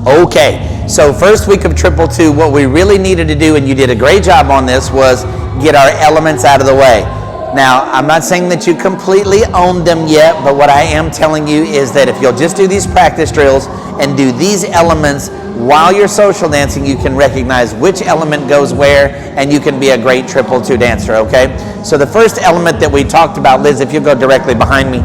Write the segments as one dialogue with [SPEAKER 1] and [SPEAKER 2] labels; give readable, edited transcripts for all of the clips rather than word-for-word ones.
[SPEAKER 1] Okay, so first week of Triple Two, what we really needed to do, and you did a great job on this, was get our elements out of the way. Now, I'm not saying that you completely own them yet, but what I am telling you is that if you'll just do these practice drills and do these elements while you're social dancing, you can recognize which element goes where, and you can be a great Triple Two dancer, okay? So the first element that we talked about, Liz, if you go directly behind me,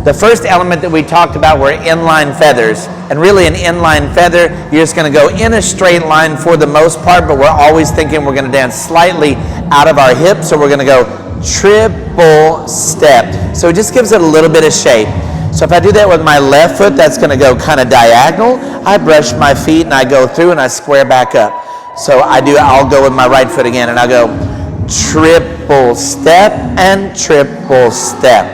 [SPEAKER 1] the first element that we talked about were inline feathers. And really an inline feather, you're just gonna go in a straight line for the most part, but we're always thinking we're gonna dance slightly out of our hips, so we're gonna go triple step. So it just gives it a little bit of shape. So if I do that with my left foot, that's gonna go kind of diagonal. I brush my feet and I go through and I square back up. So I'll go with my right foot again and I'll go triple step and triple step.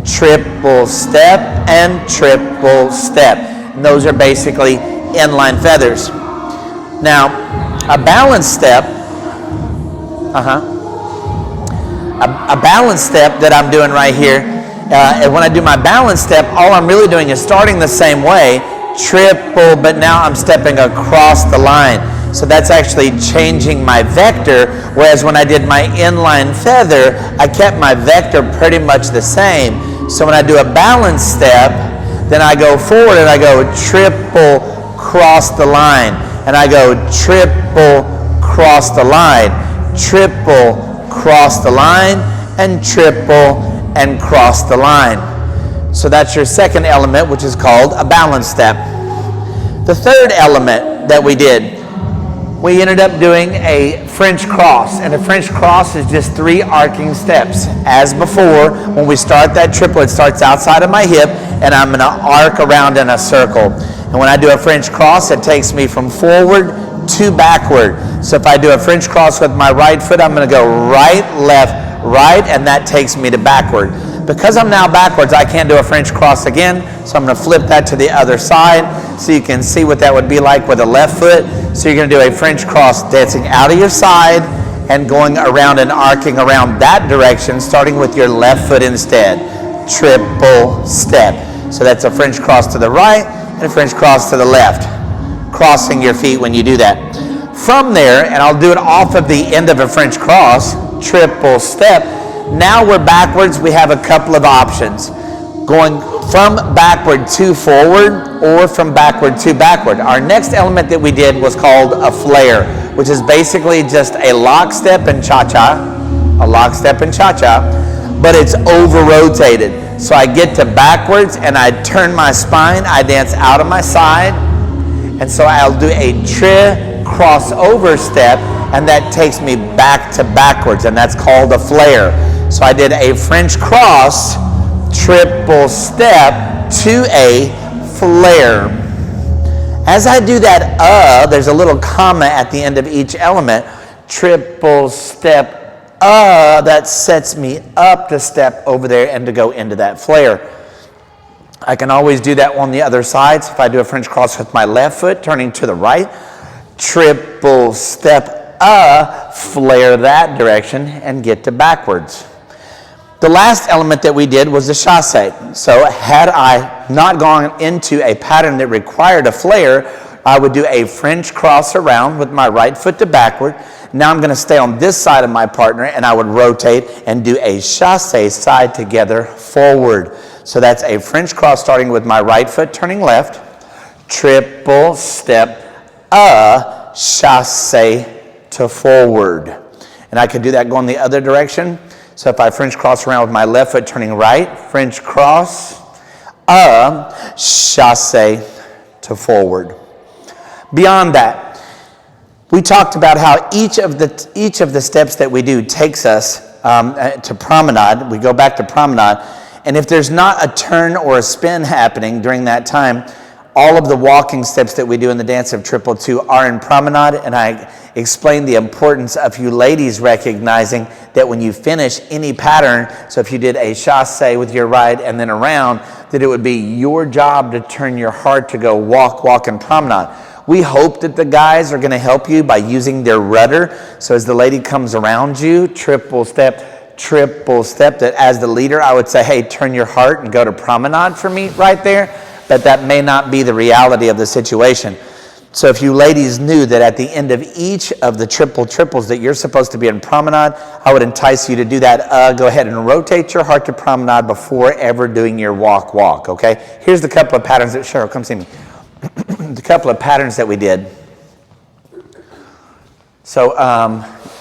[SPEAKER 1] Triple step and triple step. And those are basically inline feathers. Now, a balance step, a balance step that I'm doing right here, and when I do my balance step, all I'm really doing is starting the same way, triple, but now I'm stepping across the line. So that's actually changing my vector, whereas when I did my inline feather, I kept my vector pretty much the same. So when I do a balance step, then I go forward and I go triple cross the line. And I go triple cross the line, triple cross the line, and triple and cross the line. So that's your second element, which is called a balance step. The third element that we did, we ended up doing a French cross, and a French cross is just 3 arcing steps. As before, when we start that triple, it starts outside of my hip, and I'm gonna arc around in a circle. And when I do a French cross, it takes me from forward to backward. So if I do a French cross with my right foot, I'm gonna go right, left, right, and that takes me to backward. Because I'm now backwards, I can't do a French cross again, so I'm gonna flip that to the other side so you can see what that would be like with the left foot. So you're gonna do a French cross dancing out of your side and going around and arcing around that direction, starting with your left foot instead. Triple step. So that's a French cross to the right and a French cross to the left. Crossing your feet when you do that. From there, and I'll do it off of the end of a French cross, triple step. Now we're backwards, we have a couple of options. Going from backward to forward or from backward to backward. Our next element that we did was called a Flair, which is basically just a lockstep and cha-cha, a lockstep and cha-cha, but it's over-rotated. So I get to backwards and I turn my spine, I dance out of my side, and so I'll do a crossover step, and that takes me back to backwards, and that's called a Flair. So I did a French cross, triple step to a Flair. As I do that, there's a little comma at the end of each element. Triple step, that sets me up to step over there and to go into that Flair. I can always do that on the other side. So if I do a French cross with my left foot, turning to the right, triple step, Flair that direction and get to backwards. The last element that we did was the chasse. So had I not gone into a pattern that required a Flair, I would do a French cross around with my right foot to backward. Now I'm gonna stay on this side of my partner and I would rotate and do a chasse side together forward. So that's a French cross starting with my right foot turning left, triple step, chasse to forward. And I could do that going the other direction. So if I French cross around with my left foot turning right, French cross, chasse to forward. Beyond that, we talked about how each of the steps that we do takes us to promenade. We go back to promenade, and if there's not a turn or a spin happening during that time, all of the walking steps that we do in the dance of Triple Two are in promenade, and I explained the importance of you ladies recognizing that when you finish any pattern, so if you did a chasse with your right and then around, that it would be your job to turn your heart to go walk, walk, and promenade. We hope that the guys are gonna help you by using their rudder, so as the lady comes around you, triple step, that as the leader, I would say, hey, turn your heart and go to promenade for me right there. But that may not be the reality of the situation. So if you ladies knew that at the end of each of the triples that you're supposed to be in promenade, I would entice you to do that. Go ahead and rotate your heart to promenade before ever doing your walk, okay? Here's the couple of patterns that, Cheryl, come see me. The couple of patterns that we did. So,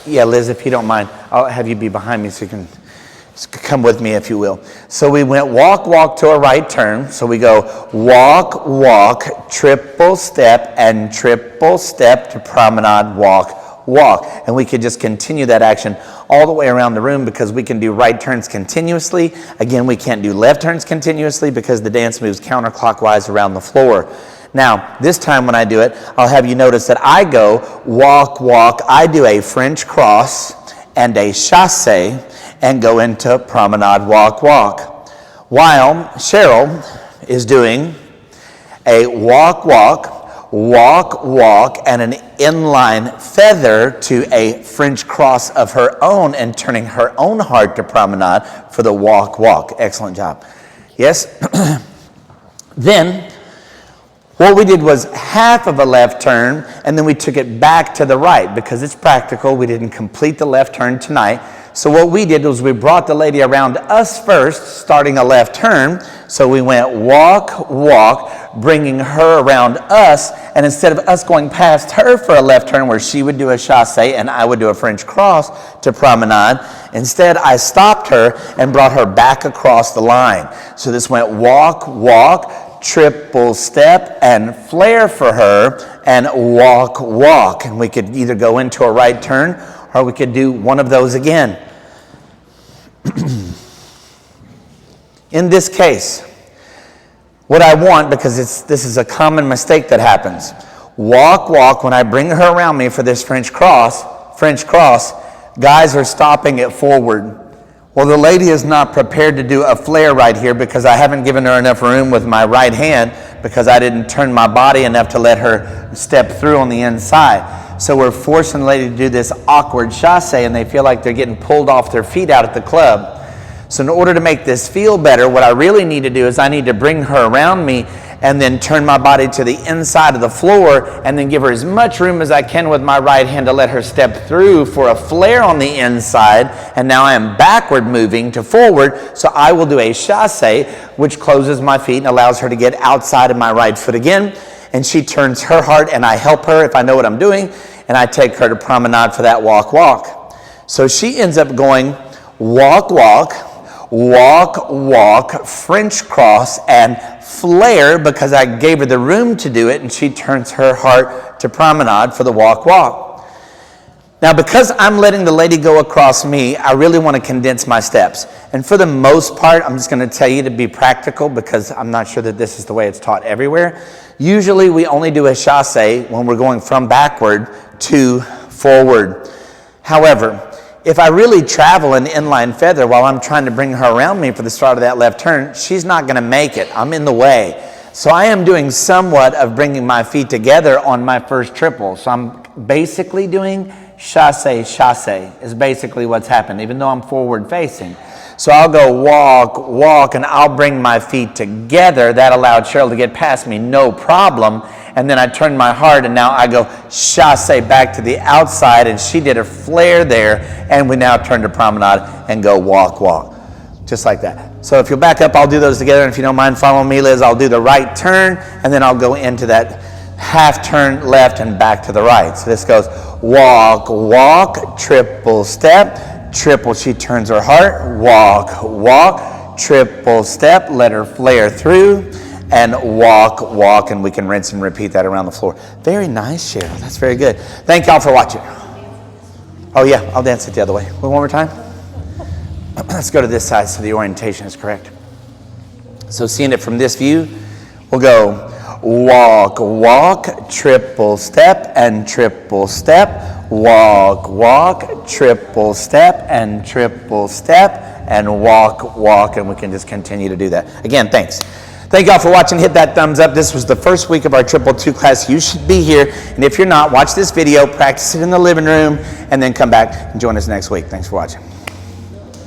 [SPEAKER 1] yeah, Liz, if you don't mind, I'll have you be behind me so you can come with me, if you will. So we went walk to a right turn. So we go walk, triple step, and triple step to promenade, walk. And we could just continue that action all the way around the room because we can do right turns continuously. Again, we can't do left turns continuously because the dance moves counterclockwise around the floor. Now, this time when I do it, I'll have you notice that I go walk. I do a French cross and a chasse and go into promenade, walk. While Cheryl is doing a walk, and an inline feather to a French cross of her own and turning her own heart to promenade for the walk. Excellent job. Yes? Then, what we did was half of a left turn, and then we took it back to the right because it's practical. We didn't complete the left turn tonight. So what we did was we brought the lady around us first, starting a left turn. So we went walk, bringing her around us. And instead of us going past her for a left turn where she would do a chasse and I would do a French cross to promenade, instead I stopped her and brought her back across the line. So this went walk, triple step, and Flair for her, and walk. And we could either go into a right turn or we could do one of those again. In this case, what I want, because this is a common mistake that happens, walk, when I bring her around me for this French cross, guys are stopping it forward. Well, the lady is not prepared to do a Flair right here because I haven't given her enough room with my right hand because I didn't turn my body enough to let her step through on the inside. So we're forcing the lady to do this awkward chasse and they feel like they're getting pulled off their feet out at the club. So in order to make this feel better, what I really need to do is I need to bring her around me and then turn my body to the inside of the floor and then give her as much room as I can with my right hand to let her step through for a Flair on the inside. And now I am backward moving to forward. So I will do a chasse, which closes my feet and allows her to get outside of my right foot again. And she turns her heart and I help her if I know what I'm doing. And I take her to promenade for that walk. So she ends up going walk, French cross, and Flair because I gave her the room to do it, and she turns her heart to promenade for the walk. Now, because I'm letting the lady go across me, I really want to condense my steps. And for the most part, I'm just going to tell you to be practical because I'm not sure that this is the way it's taught everywhere. Usually, we only do a chasse when we're going from backward to forward. However, if I really travel an inline feather while I'm trying to bring her around me for the start of that left turn, she's not going to make it. I'm in the way. So I am doing somewhat of bringing my feet together on my first triple. So I'm basically doing chasse is basically what's happened, even though I'm forward facing. So I'll go walk, and I'll bring my feet together. That allowed Cheryl to get past me, no problem. And then I turn my heart, and now I go chasse back to the outside, and she did a Flair there, and we now turn to promenade and go walk, just like that. So if you'll back up, I'll do those together, and if you don't mind following me, Liz, I'll do the right turn, and then I'll go into that half turn left and back to the right. So this goes walk, triple step, triple, she turns her heart, walk, triple step, let her Flair through, and walk, and we can rinse and repeat that around the floor. Very nice, Cheryl. That's very good. Thank y'all for watching. Oh yeah, I'll dance it the other way. One more time. Let's go to this side so the orientation is correct. So seeing it from this view, we'll go walk, triple step, and triple step, walk, triple step, and triple step, and walk, and we can just continue to do that. Again, thanks. Thank y'all for watching. Hit that thumbs up. This was the first week of our Triple 2 class. You should be here. And if you're not, watch this video, practice it in the living room, and then come back and join us next week. Thanks for watching.